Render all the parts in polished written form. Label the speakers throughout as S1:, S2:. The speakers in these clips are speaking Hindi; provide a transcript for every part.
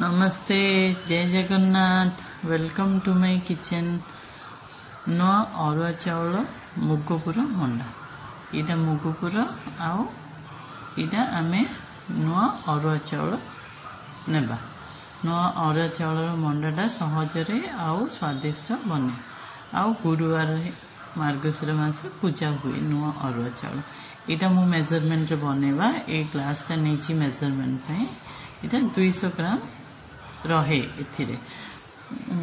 S1: नमस्ते जय Jagannath welcome to my kitchen नुआ अरुआ चाउल मुगपुर मंडा इटा मुगपुर आउ इटा आमे नुआ अरुआ चाउल नेबा नुआ अरुआ चाउल मंडाटा सहजरे आउ स्वादिष्ट बने आउ गुरुवार मार्गशीर मास पूजा हुए नुआ अरुआ चाउल इटा मु मेजरमेंट रे बनेबा ए ग्लास टा नेची मेजरमेंट पे इटा 200 ग्राम रहे एथिरे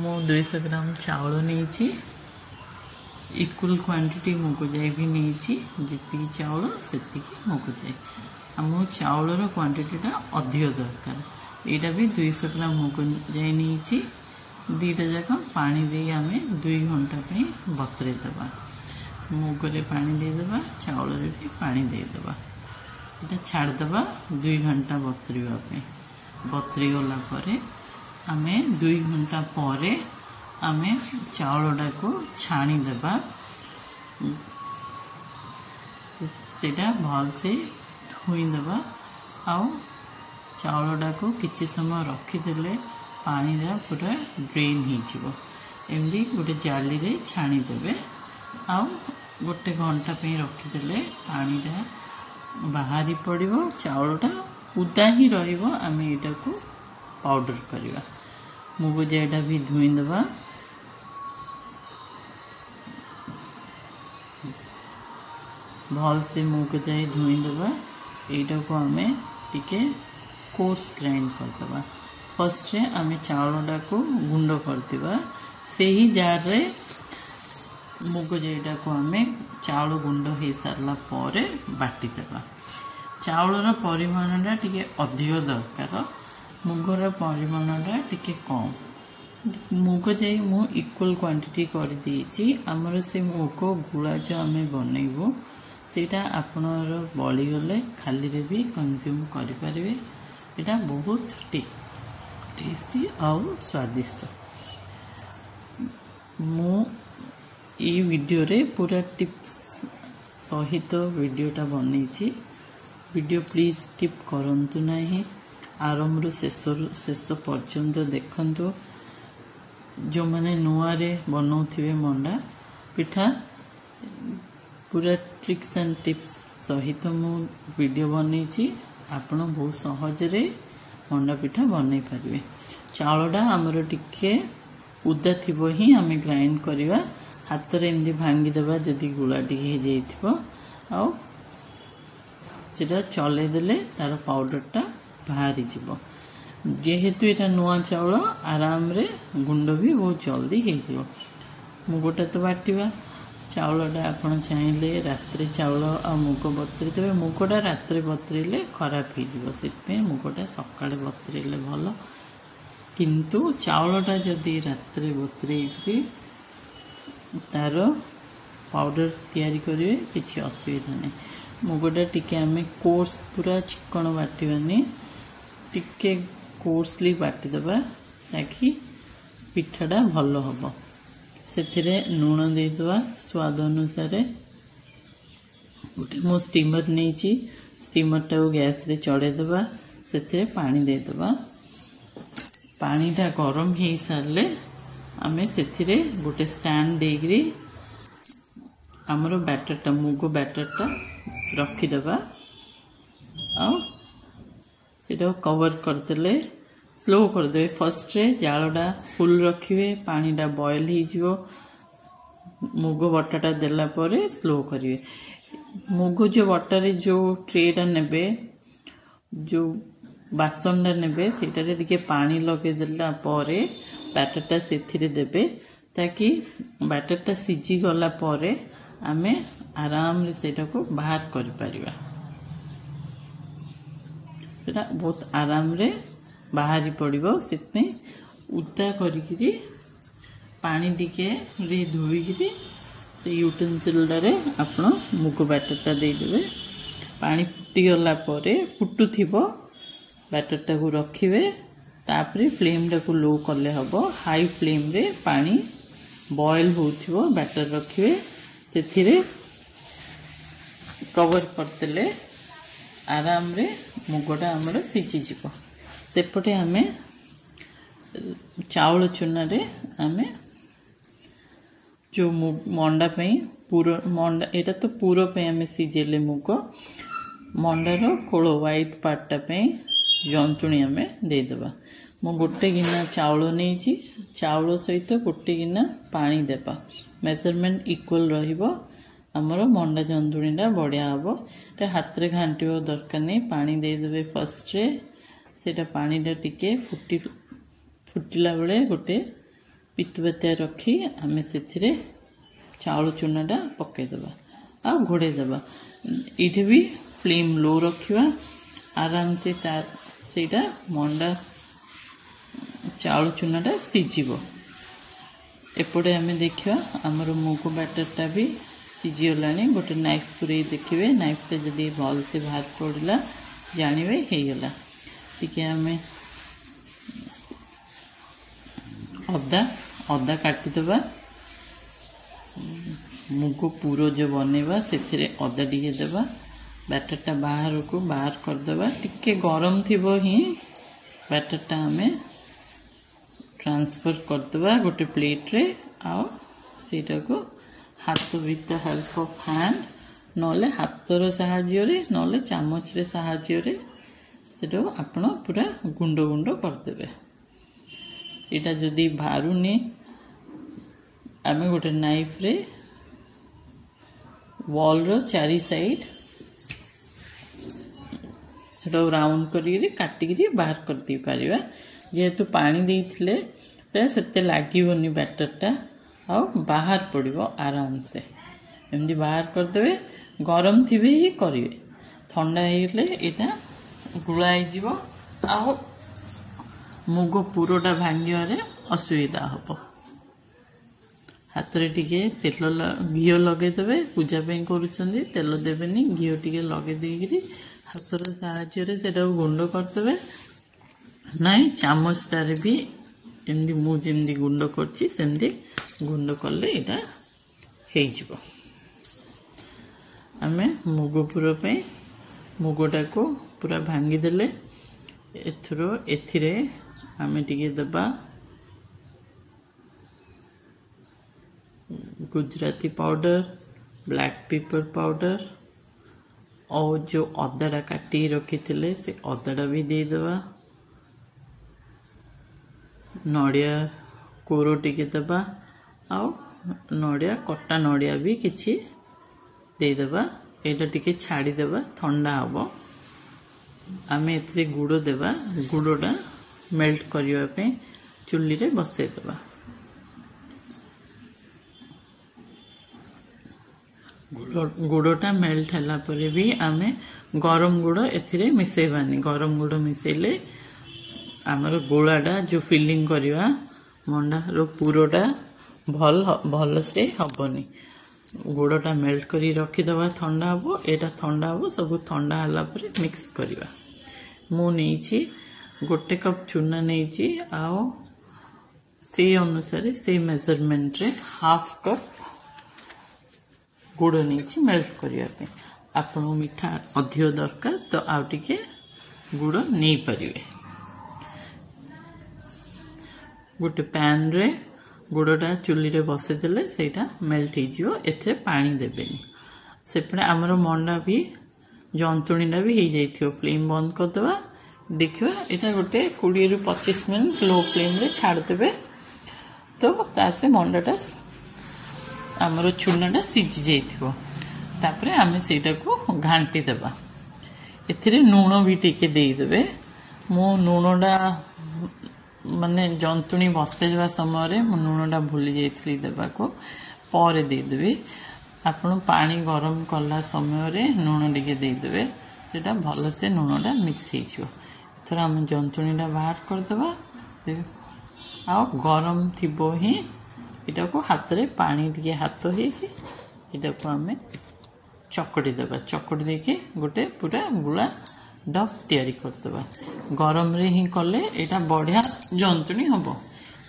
S1: मु 200 ग्राम चावल नेची इक्वल क्वांटिटी मुगो जाई भी नेची जितकी चावल सेतिकी मुगो जाई हमु चावल रो क्वांटिटी टा अधिक दरकार एटा भी 200 ग्राम मुगो जाई नेची दीटा जाका पानी दे आमे 2 घंटा पे बतरे दबा मुगो रे पानी दे दबा चावल रे भी पानी दे दबा एटा छाड़ दबा 2 घंटा बतरीवा पे बतरी गला परे आमे 2 घंटा परे आमे चावलटा को छाणी देबा सेटा भल से धोई देबा आउ चावलटा को किछि समय रखी देले पानी रा पूरा ड्रेन ही जिवो एमदी गोटे जाली रे छाणी देबे आउ गोटे घंटा पे रखी देले पानी रा बाहरी पड़िबो चावलटा उदा ही रहिबो आमे एटा को पाउडर करिवा मुगो जेटा भी धोई दबा भल से मुगो जाई धोई दबा एटा को आमे टिके कोर्स ग्राइंड कर दबा फर्स्ट रे आमे चावलटा को गुंडो कर दिबा सेही जार रे मुगो जेटा को आमे चावल गुंडो हे सारला परे बाटी दबा चावलर परिमाणटा टिके अधिक दरकार मुगर परिमाणटा टिके कम मुग जाई मु इक्वल क्वांटिटी कर देछि हमर से मुग गुळा जो आमे बनैबो सेटा आपनर बळी गले खाली रे भी कंज्यूम करि परिबे एटा बहुत टेस्टी और स्वादिष्ट मु ई वीडियो रे पूरा टिप्स सहित वीडियोटा बनैछि वीडियो प्लीज स्किप करंतु नहीं आरंभ शेष पर्यंत देखंतु जो माने नुआ रे बनाउथिबे मंडा पिठा पूरा ट्रिक्स एंड टिप्स सहित मु वीडियो बनैछि आपण बहुत सहज रे मंडा पिठा बनै परिबे चावलडा हमर टिके उदा थिबो ही हमें ग्राइंड करिवा हाथ रे एमदी भांगी देबा जदी गुळा टिके हे जेथिबो आ सेटा चले देले तार पाउडरटा बाहरी जीवो जेहेतु एटा नुआ चावल आराम रे गुंड भी बहुत जल्दी हे जीवो मुगोटा तो बाटिबा चावलटा आपण चाहिले रात्रि चावल आ मुग बतरी देबे मुगोटा रात्रि बतरीले खराब हे जीवो सेते मुगोटा सकाळे बतरीले भलो किंतु चावलटा जदी रात्रि बतरी तार पाउडर तयारी करिवे किछि असुविधा नै मुगोटा टिके आमे कोर्स पूरा चिकन बाटिबानी टिके कोर्सली बाटी दबा ताकि पिठाटा भलो हबो सेथिरे लूण दे दबा स्वाद अनुसार गोटे मो स्टीमर नेची स्टीमरटा को गैस रे चढ़े दबा सेथिरे पानी दे दबा पानीटा गरम हे सारले आमे सेथिरे गोटे स्टैंड देगिरी हमरो बैटरटा मुगो बैटरटा रखी दबा और सेटा कवर कर देले स्लो कर दे फर्स्ट रे जालडा फुल रखिवे पानीटा बॉयल ही जिवो मुगो बटाटा देला परे स्लो करिवे मुगो जो बटारे जो ट्रेटा नेबे जो बासनटा नेबे सेटा रे टिके पानी लगे देला परे बैटरटा सेथिरे देबे ताकि बैटरटा सिजी गला परे आमे आराम रे सेटा को बाहर कर परिबा सेटा बहुत आराम रे बाहरी पड़िबो सेतमे उता करिकरी पानी टिके रे धोइकरी से यूटेंसिल रे आपण मुगो बैटरटा दे देबे पानी फुटी गला परे फुटुथिबो बैटरटा को रखिबे तापरे फ्लेम टा को लो करले हबो हाई फ्लेम रे पानी बॉयल होथिबो बैटर रखिबे सेथिरे कवर करतेले आराम रे मुगोटा हमर सिझी जीवो सेपटे हमें चाउल चूना रे आमे जो मंडा पे पूर मंडा एटा तो पूर पे आमे सिजेले मुग मंडार खोल व्हाइट पार्टा पे जंतुणी आमे दे देबा। मो गोटे गिना चाउल नहीं चाउल सहित गोटे गिना पानी देबा मेजरमेंट इक्वल रहिबो आमर मंडा जंतुणीटा बढ़िया हम ये हाथ में घांट दरकार नहीं पानी दे देबे फर्स्ट रे सेटा पानीटा टिके फुटिला बेले गोटे पितुबतिया रखी आम से चाउल चूनाटा पकईदेबा आ घोड़े देबा। ये भी फ्लेम लो रखा आराम से सेटा मंडा चाउल चूनाटा सिझिबो। एपटे आम देखा आमर मुग बैटरटा भी सिझीगलानी गोटे नाइफ पूरे देखिए नाइफ से जदि भल से बाहर पड़ा जानवे होगला टी आम अदा अदा काटिदेबा मुग पूर जो बनवा से अदा टी देवा बैटरटा बाहर को बाहर करदेबा टिके गरम थी ही बैटरटा आम ट्रांसफर करदेबा गोटे प्लेट रे आओ सेटा को हाथ with the help of hand नले हाथर साहाय्य नले चामच रे साहाय्य से आपण पूरा गुंड गुंड करदेबे। यहाँ जदि बाहरुनी आम गोटे नाइफ रे वॉल रो चारि साइड से राउंड करी काटिकी बाहर कर दे पारिबा जेहेतु पानी देइथिले सेते लागीबोनी बैटरटा आ बाहर पड़ो आराम से एमती बाहर करदे गरम थी ही करेंगे ठंडा होगले यहाँ गुड़ाई आ मुग पूरटा भांगे असुविधा हम हाथ में टिके तेल घी लगेदेवे पूजा करुँच तेल देवेनि घी टिके लगे हाथर साहाय्य से गुंड करदे नाई चामचटारे भी एमती मुझे गुंड करमती गुंड कले यहाँ आम मुग पूर मुगटा को पूरा भांगीदेले एथिरे आम टिके दबा Gujarati powder black pepper powder और जो अदाटा काटी रखी थे से अदाटा भी दे दबा नड़िया कोरो टिके दबा आउ नड़िया कटा नड़िया भी किछि देदेबा एटा टिके छाड़ीदेबा ठंडा हम आम ए गुड़ देबा गुड़टा मेल्ट करने चुल्ली रे बसईदेबा गुड़टा मेल्ट होला परे भी आम गरम गुड़ ए मिसेबानी गरम गुड़ मिसेले आमर गोलाटा जो फिलिंग करवा मंडार पूरटा भल से हबनी गुड़टा मेल्ट करी रखीदबा ठंडा हम एटा ठंडा हम सब ठंडा होला परे मिक्स करवा मु नहीं गोटे कप चूना नहीं आओ से अनुसार से मेजरमेंट रे हाफ कप गुड़ नहीं मेल्ट करने आपन मीठा अधिक दरकार तो आउ टिके गुड़ नहीं पारे गोटे पैन रे गुड़टा चुली रे बसईदेले सेटा मेल्ट हो एथे पानी देबेनी सेपटे आमर मंडा भी जंतुणीटा भी हो जाइथियो फ्लेम बंद करदेबा देखिए यहाँ गोटे 20 ରୁ 25 मिनट लो फ्लेम रे छाड़ देबे तो तासे मंडाटा आमर चूनाटा सिझी जाइथियो तापरे आमे सेटा को घांटी देबा एथिरे नून भी टिके दे देबे मो नूनटा माने जंतुणी बसैवा समय मु नूनटा भूली जाइथली देबा को पर दे देबे आपण पानी गरम कला समय रे नून टिके दे देबे सेटा भल से नूनटा मिक्स हो जिवो थोड़ा आम जंतुणीटा बाहर करदेबा आ गरम थिबो ही इटा को हाथ रे पानी टिके हाथ होटा को आम चकड़ी देबा चकड़ी देके गोटे पूरा गुला डफ तैयारी करदेबा गरम रे ही कले एटा बढ़िया जंतुणी हम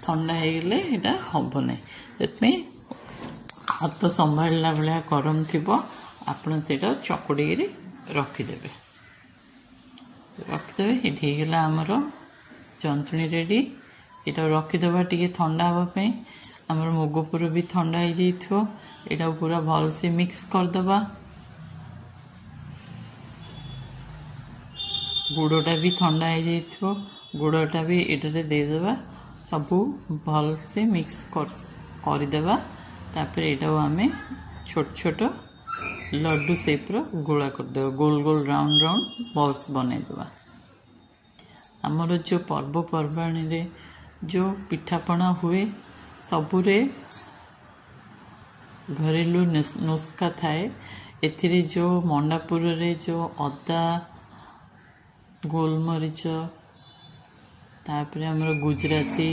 S1: ठंडा होगले एटा हम ना से हाथ संभाला भाया गरम थी आपड़ से चकड़ी रखीदे रखीदे ये आमर जंतुणी रेडी एटा रखिदेबा टिके ठंडा हवा पे हमर मुग पूरा भी ठंडा हो जाइथो एटा पूरा भल से मिक्स कर देबा गुड़टा भी ठंडा हो जाइथो गुड़टा भी एटारे दे देबा सब भल से मिक्स कर देबा तापर एटा आमे छोट छोट लड्डू शेप रो गोला कर देबा गोल गोल राउंड राउंड बॉल्स बने देबा हमर जो पर्वपर्वाणी रे जो पिठापना हुए सबुरे घरेलू नुस्खा थाए एथिरे जो मंडापुर रे जो अदा गोलमरीच तापरे हमर गुजराती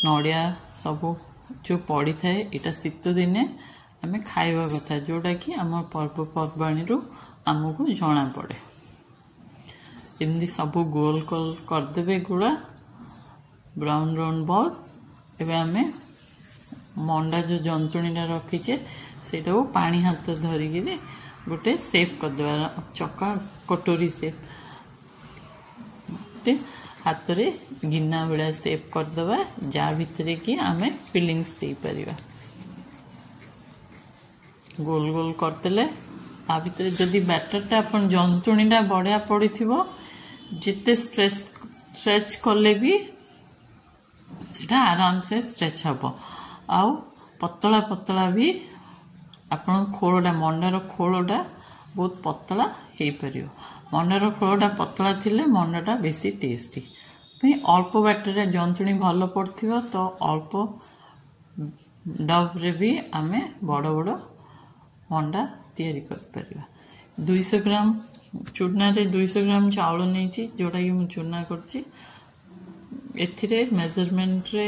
S1: नड़िया सब जो पड़ी थाए एटा शीत दिने आमे खाइबा कथा जोटा कि आम पर्वपर्वाणी रु आमको जना पड़े एमती सब गोल गोल करदे गुड़ा ब्राउन राउंड बॉल्स एवं आमे मंडा जो जंतुणीटा रखीचे से पानी हाथ धरिकी गोटे सेप करदे चका कटोरी सेप गोटे हाथ रे गिना बेड़ा सेप करदे जा भितर कि आमे फिलिंग्स दे परिबा गोल गोल करदेले आ भितर जदि बैटरटा अपन जंतुणीटा बढ़िया पड़ी जिते स्ट्रेच कले भी सेटा आराम से स्ट्रेच हम आउ पतला पतला भी अपन खोलटा मंडार खोलटा बहुत पतला हो पार मंडार खोलटा पतला थिले मंडाटा बेसी टेस्टी अल्प बैटर जंतुणी भल पड़ो तो अल्प डब रे भी आमे बड़ बड़ मंडा तैयारी कर परिबा 200 ग्राम चूना रे 200 ग्राम चावल नहीं जोटा कि मु चूना करछि एथिरे मेजरमेंट रे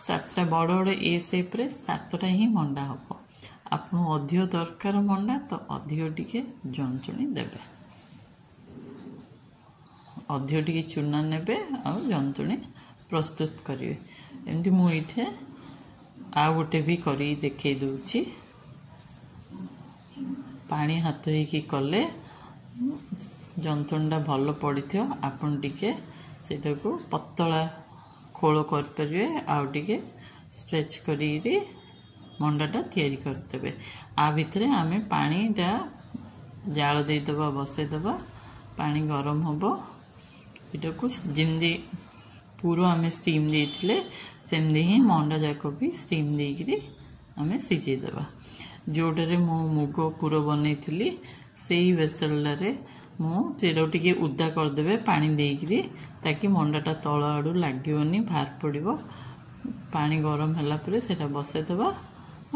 S1: 7टा बड़ बड़ ए शेप रे 7टा ही मंडा हबो आपन अधिक दरकार मंडा तो अधिक टिके जंतुणी देबे अधिक टिके चूना नेबे आ जंतुणी प्रस्तुत करिवे एमती मु इठे आ गोटे भी करी देखै दउछि पानी हाथ होइकी कले जंतुणा भल पड़ी आपन टिके सेटा को पतला खोल कर परिवे आउ टिके स्ट्रेच करी मंडाटा तैयारी करदेबे आ भितरे आमे पानीटा जाल दे दबा बसे दबा पानी गरम होबो एटा को जिंदी पूरा आमे स्टीम देथिले सेमदी ही मंडा जाको भी स्टीम देकरी आमे सिझे दबा जोडरे मो मुग पूरा बनैथिली सेही वेसल रे मु तेरो टिके उदा कर देबे पानी देकरी ताकि मंडाटा तळ आडू लागियोनी बाहर पड़िबो पानी गरम होला परे सेटा बसे दबा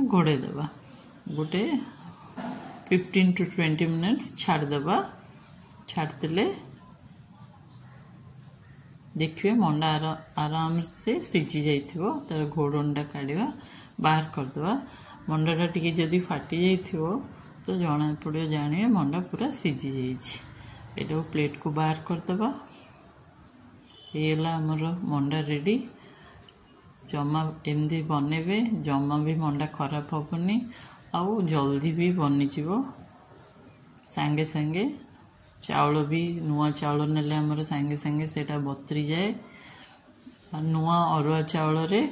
S1: घोड़े दबा गोटे 15 to 20 मिनट्स छाड़ दबा छाड़देले देखिए मंडा आराम से सिझी जाइथिबो तार घोड़नटा काढिबा बाहर कर दबा मंडाटा टिके जदी फाटी जाइथिबो तो जना पड़ो जाने मंडा पूरा सिझी जाइछि एटा प्लेट को बाहर कर दबा एला हमर मंडा रेडी जमा एमदी बनेबे जमा भी मंडा खराब होबनी आउ जल्दी भी बनी जीवो संगे संगे चावल भी नुआ चावल नेले हमर संगे संगे सेटा बतरी जाए नुआ अरुआ चावल रे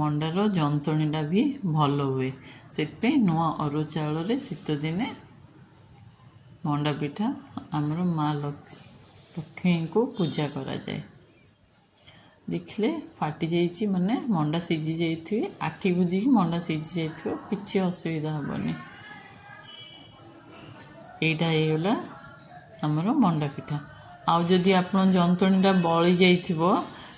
S1: मंडार जंतुणीटा भी भल हुए से नुआ अरुआ चावल रे शीत दिने मंडा पिठा हमर माँ लक्ष्मी को पूजा करा जाए देखले फाटी जाइछि माने मंडा सिझी जाइथिबे आखि बुझी मंडा सिझी जाइथिबो किछि असुविधा हबनी एटा हेला हमर मंडा पिठा आउ जदि आपन जंतुणीटा बळी जाइथिबो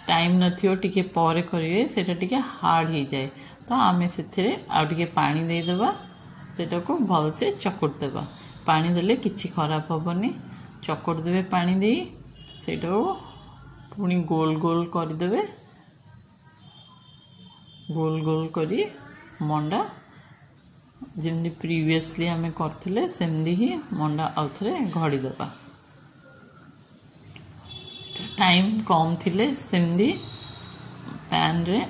S1: टाइम नथियो टिके परे करिवे सेटा टिके हार्ड हो जाए तो आमे सेथिरे आउ टिके पानी दे देबा सेटा को भल से चकुट देबा पानी देले किछि खराब हबनी चकुट देबे पानी दे सेटा पुणी गोल गोल कर देबे गोल गोल करी मंडा जेमती प्रीवियसली आमे करथिले सेमदी ही मंडा आउथरे घड़ी देबा टाइम कम थिले सेमदी पैन रे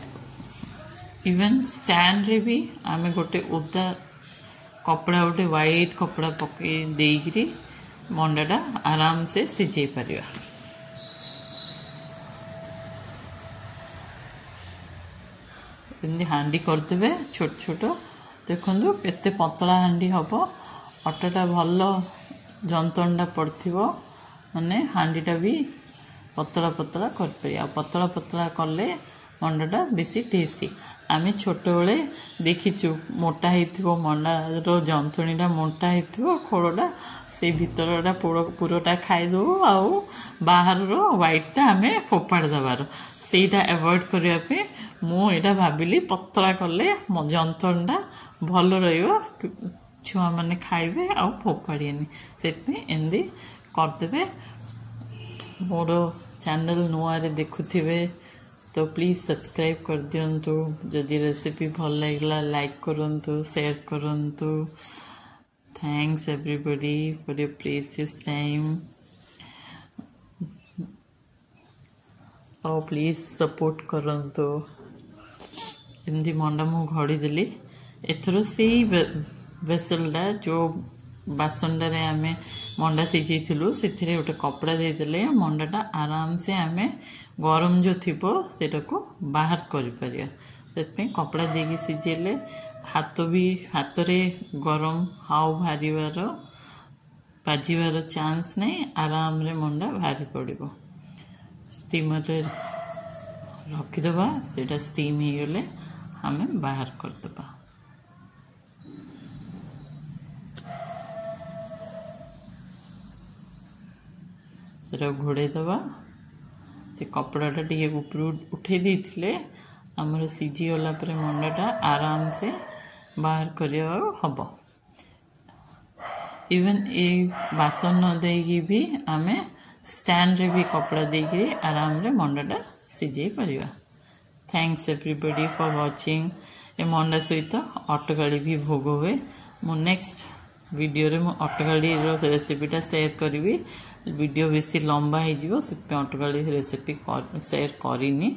S1: इवन स्टैंड रे भी आमे गोटे ओदा कपड़ा गोटे व्हाइट कपड़ा पके देइकरी मंडाटा आराम से सिझे परिवा एमती हांडी करदे छोट छोट देखु केते पतला हांडी हम अटाटा भल जंतनटा पड़ो माने हांडीटा भी पतला पतला कर पतला पतला कले मंडाटा बेसी टेस्टी आमे छोट बेले देखीचु मोटा हो मंडार जंतुणीटा मोटा हो खोलटा से भितरटा पुरटा खाईदे आउ बाहर व्हाइटा आमे फोपाड़ दबार सेटा एवॉइड करने मुझा भाविली पतला कले जंतनटा भल छुआ मैंने खाइबे आ फोपाड़िए से एमती करदे मोर चैनल नुआ देखुथिबे तो प्लीज सब्सक्राइब कर दियंतु जदि रेसिपी भल लागला लाइक करंतु शेयर करंतु thanks everybody for your precious time और प्लीज सपोर्ट करंतु एमती मंडा मु घड़ी देली एथरो से वेसलटा जो बासनटारे आमे मंडा सिझेइथिलु सेथिरे गोटे कपड़ा देदेले मंडाटा आराम से आमे गरम जो थिबो सेटाको बाहर करि परिया सेतपे कपड़ा देकी सिझेले हाथ रे गरम हाउ भारीवार बाजीवार चांस नहीं आराम रे मंडा भारी पड़िबो स्टीमर रे रखिदबा सेटा स्टीम ही गले हमें बाहर करदबा सेटा घोड़े दबा से कपड़ाटा टे ऊपर उठे देथिले हमर सीझी गला पर मंडाटा आराम से बाहर करिया हबो इवन ए बासन न देगी भी आमे स्टैंड रे भी कपड़ा देगी आराम रे मंडाटा सिझे परिया थैंक्स एवरीबॉडी फॉर वाचिंग ए मंडा सहित अटगाड़ी भी भोग हुए मो नेक्स्ट वीडियो रे मो अटगाड़ी रो रेसिपीटा शेयर करी वीडियो बेसी लंबा हो अटगाड़ी रेसिपी शेयर करिनी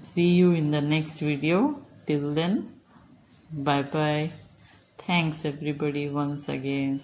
S1: see you in the next video till then bye bye thanks everybody once again